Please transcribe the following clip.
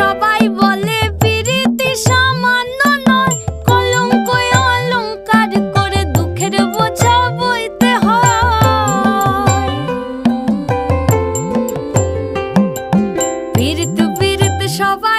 সবাই বলে পিরিতি সামান্য নয়, কলঙ্ক অলংকার করে দুঃখের বোঝা বইতে হয়। পিরিত পিরিত সবাই